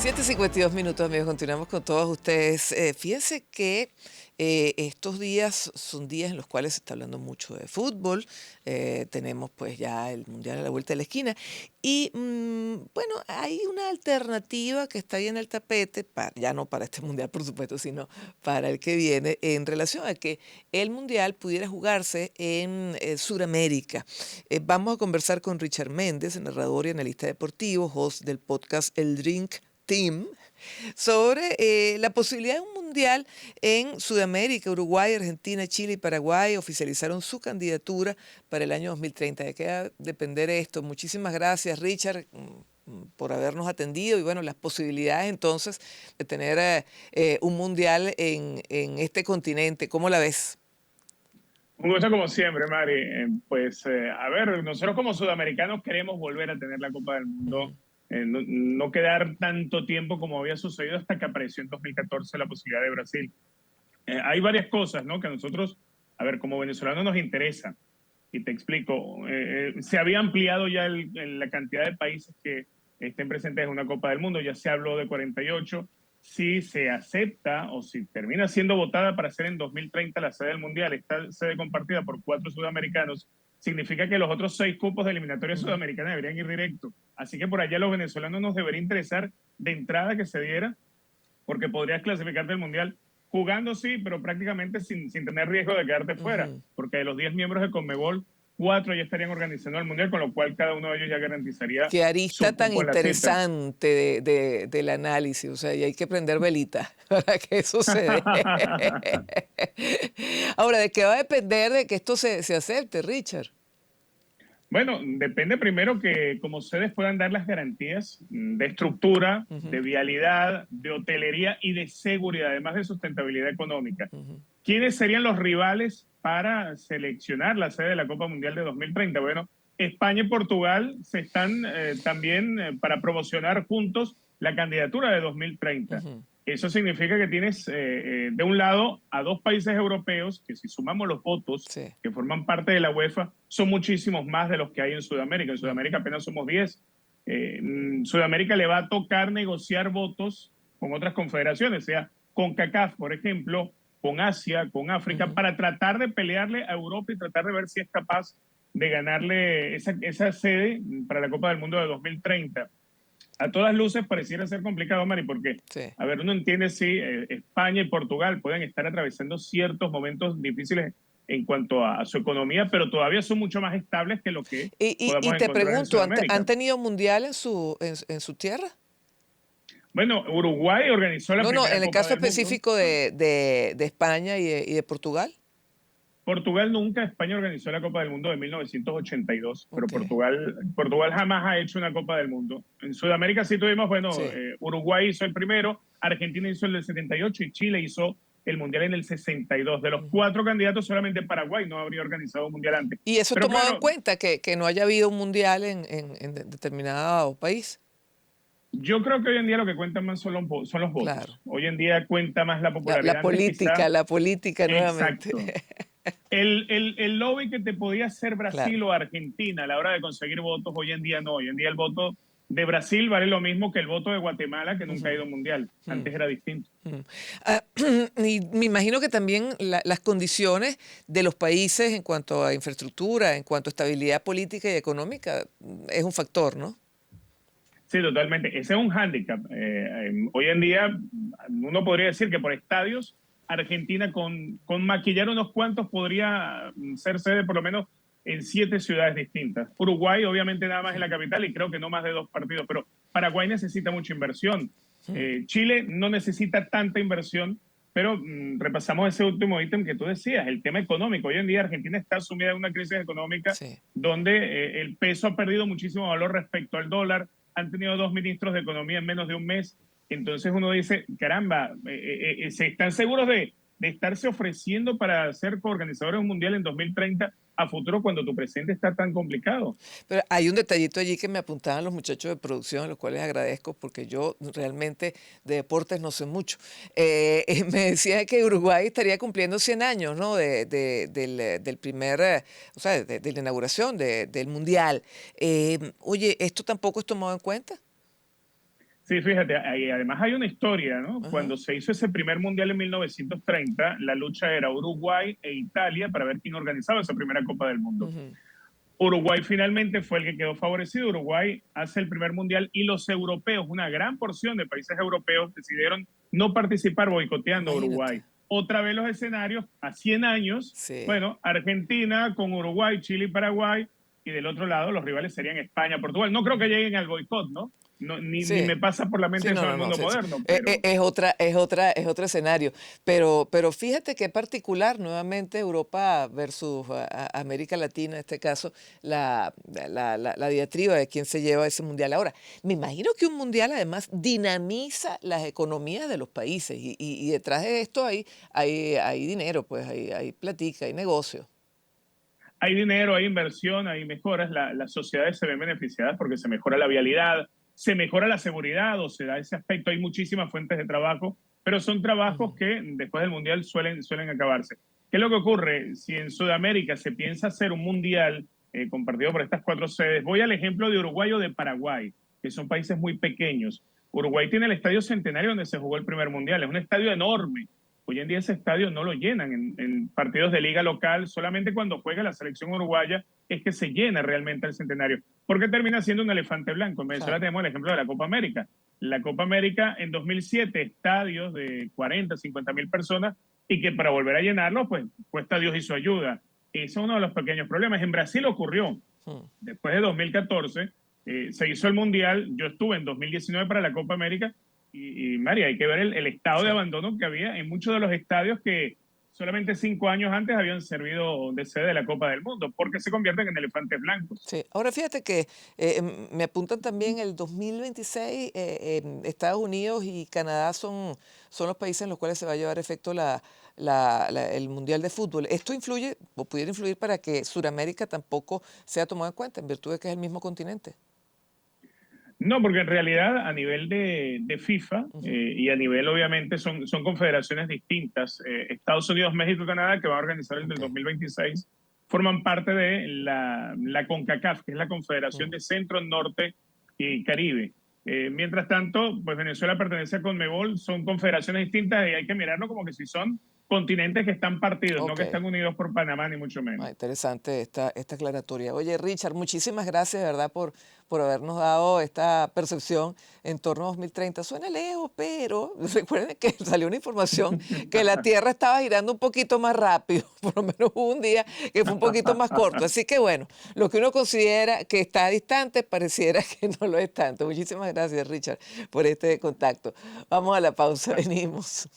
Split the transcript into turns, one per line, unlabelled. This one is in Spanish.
7:52, amigos. Continuamos con todos ustedes. Fíjense que estos días son días en los cuales se está hablando mucho de fútbol. Tenemos pues ya el Mundial a la vuelta de la esquina. Y bueno, hay una alternativa que está ahí en el tapete, ya no para este Mundial, por supuesto, sino para el que viene, en relación a que el Mundial pudiera jugarse en Sudamérica. Vamos a conversar con Richard Méndez, narrador y analista deportivo, host del podcast El Drink Team, sobre la posibilidad de un mundial en Sudamérica. Uruguay, Argentina, Chile y Paraguay oficializaron su candidatura para el año 2030. ¿De qué va a depender esto? Muchísimas gracias, Richard, por habernos atendido y bueno, las posibilidades entonces de tener un mundial en este continente. ¿Cómo la ves?
Un gusto como siempre, Mari. A ver, nosotros como sudamericanos queremos volver a tener la Copa del Mundo,
Ujú.
no quedar tanto tiempo como había sucedido hasta que apareció en 2014 la posibilidad de Brasil. Hay varias cosas, ¿no? Que a nosotros, a ver, como venezolanos nos interesa. Y te explico, se había ampliado ya la cantidad de países que estén presentes en una Copa del Mundo, ya se habló de 48. Si se acepta o si termina siendo votada para ser en 2030 la sede del Mundial, esta sede compartida por 4 sudamericanos, significa que los otros 6 cupos de eliminatoria
Ujú.
sudamericana deberían ir directo. Así que por allá los venezolanos nos debería interesar de entrada que se diera, porque podrías clasificarte del Mundial jugando, sí, pero prácticamente sin tener riesgo de quedarte fuera,
Ujú.
porque de los 10 miembros de Conmebol, 4 ya estarían organizando el Mundial, con lo cual cada uno de ellos ya garantizaría
Qué arista
su
tan
cupo en la cita.
interesante del análisis, o sea, y hay que prender velita para que eso se dé. Ahora, ¿de qué va a depender de que esto se acepte, Richard?
Bueno, depende primero que como sedes puedan dar las garantías de estructura,
Ujú.
de vialidad, de hotelería y de seguridad, además de sustentabilidad económica.
Ujú.
¿Quiénes serían los rivales para seleccionar la sede de la Copa Mundial de 2030? Bueno, España y Portugal se están también para promocionar juntos la candidatura de 2030.
Ujú.
Eso significa que tienes de un lado a 2 países europeos que si sumamos los votos
Sí.
que forman parte de la UEFA son muchísimos más de los que hay en Sudamérica. En
Ujú.
Sudamérica apenas somos 10. Sudamérica le va a tocar negociar votos con otras confederaciones, sea con CACAF, por ejemplo, con Asia, con África,
Ujú.
para tratar de pelearle a Europa y tratar de ver si es capaz de ganarle esa sede para la Copa del Mundo de 2030. A todas luces pareciera ser complicado, Mari, porque,
Sí.
a ver, uno entiende si España y Portugal pueden estar atravesando ciertos momentos difíciles en cuanto a su economía, pero todavía son mucho más estables que lo que
Y
podemos
te
encontrar en
pregunto, ¿han
Sudamérica.
tenido mundial en su tierra?
Bueno, Uruguay organizó la
No, no,
primera
en el
Copa
caso
del Mundo.
específico de España y de Portugal.
Portugal nunca, España organizó la Copa del Mundo de 1982, pero
Ok,
Portugal jamás ha hecho una Copa del Mundo. En Sudamérica sí tuvimos, bueno,
sí.
Uruguay hizo el primero, Argentina hizo el del 78 y Chile hizo el Mundial en el 62. De los
Ujú.
4 candidatos, solamente Paraguay no habría organizado un Mundial antes.
Y eso
Pero
tomado en
claro,
cuenta, que no haya habido un mundial en determinado país.
yo creo que hoy en día lo que cuentan más son los
Claro.
votos. Hoy en día cuenta más la
La, la
popularidad. Antes
política,
quizá,
la política nuevamente.
exacto. El lobby que te podía hacer
Claro.
Brasil o Argentina a la hora de conseguir votos, hoy en día no. Hoy en día el voto de Brasil vale lo mismo que el voto de Guatemala, que nunca ha ido a un mundial.
Mm,
Antes era distinto.
mm. Ah, y me imagino que también las condiciones de los países en cuanto a infraestructura, en cuanto a estabilidad política y económica, es un factor, ¿no?
Sí, totalmente. Ese es un hándicap. Hoy en día uno podría decir que por estadios, Argentina con maquillar unos cuantos podría ser sede por lo menos en 7 ciudades distintas. Uruguay obviamente nada más en la capital y creo que no más de 2 partidos, pero Paraguay necesita mucha inversión. Chile no necesita tanta inversión, pero repasamos ese último ítem que tú decías, el tema económico. Hoy en día Argentina está sumida en una crisis económica
Sí.
donde el peso ha perdido muchísimo valor respecto al dólar. Han tenido 2 ministros de Economía en menos de un mes. Entonces uno dice, caramba, ¿se están seguros de estarse ofreciendo para ser coorganizadores mundial en 2030 a futuro cuando tu presente está tan complicado?
Pero hay un detallito allí que me apuntaban los muchachos de producción, a los cuales agradezco, porque yo realmente de deportes no sé mucho. Me decía que Uruguay estaría cumpliendo 100 años, ¿no? Del primer, o sea, de la inauguración del Mundial. Oye, ¿esto tampoco es tomado en cuenta?
Sí, fíjate, además hay una historia, ¿no?
Ajá.
Cuando se hizo ese primer mundial en 1930, la lucha era Uruguay e Italia para ver quién organizaba esa primera Copa del Mundo.
Ujú.
Uruguay finalmente fue el que quedó favorecido. Uruguay hace el primer mundial y los europeos, una gran porción de países europeos, decidieron no participar boicoteando a Uruguay.
Imagínate.
Otra vez los escenarios a 100 años,
Sí.
bueno, Argentina con Uruguay, Chile y Paraguay, y del otro lado los rivales serían España, Portugal. No creo que lleguen al boicot, ¿no? Ni
Sí.
me pasa por la mente
Sí,
eso
no,
en
no,
el
no.
mundo
Sí, sí.
moderno, pero
Es otro escenario. Pero fíjate qué particular, nuevamente Europa versus América Latina, en este caso, la diatriba de quién se lleva ese mundial. Ahora, me imagino que un mundial además dinamiza las economías de los países y detrás de esto hay dinero, pues hay platica, hay negocio.
hay dinero, hay inversión, hay mejoras, las sociedades se ven beneficiadas porque se mejora la vialidad, se mejora la seguridad o se da ese aspecto. Hay muchísimas fuentes de trabajo, pero son trabajos
Ujú.
que después del Mundial suelen acabarse. ¿Qué es lo que ocurre? Si en Sudamérica se piensa hacer un Mundial compartido por estas cuatro sedes, voy al ejemplo de Uruguay o de Paraguay, que son países muy pequeños. Uruguay tiene el Estadio Centenario donde se jugó el primer Mundial, es un estadio enorme. Hoy en día ese estadio no lo llenan en partidos de liga local, solamente cuando juega la selección uruguaya es que se llena realmente el centenario, porque termina siendo un elefante blanco. En Venezuela
Claro.
tenemos el ejemplo de la Copa América. La Copa América en 2007, estadios de 40, 50 mil personas, y que para volver a llenarlos, pues cuesta Dios y su ayuda. Ese es uno de los pequeños problemas. En Brasil ocurrió,
Mm.
después de 2014, se hizo el Mundial, yo estuve en 2019 para la Copa América María, hay que ver el estado de
Sí.
abandono que había en muchos de los estadios que solamente 5 años antes habían servido de sede de la Copa del Mundo, porque se convierten en elefantes blancos.
Sí, ahora fíjate que me apuntan también el 2026, Estados Unidos y Canadá son los países en los cuales se va a llevar efecto el Mundial de Fútbol. ¿Esto influye o pudiera influir para que Sudamérica tampoco sea tomada en cuenta en virtud de que es el mismo continente?
No, porque en realidad a nivel de FIFA
Ujú.
y a nivel obviamente son confederaciones distintas. Estados Unidos, México y Canadá, que van a organizar el del
Ok.
2026, forman parte de la CONCACAF, que es la Confederación
Mm.
de Centro, Norte y Caribe. Mientras tanto, pues Venezuela pertenece a CONMEBOL, son confederaciones distintas y hay que mirarlo como que si son continentes que están partidos, no
Ok.
que están unidos por Panamá, ni mucho menos.
Ah, interesante esta aclaratoria. Oye, Richard, muchísimas gracias, de verdad, por habernos dado esta percepción en torno a 2030. Suena lejos, pero recuerden que salió una información que la Tierra estaba girando un poquito más rápido, por lo menos hubo un día que fue un poquito más corto. Así que bueno, lo que uno considera que está distante, pareciera que no lo es tanto. Muchísimas gracias, Richard, por este contacto. Vamos a la pausa, venimos.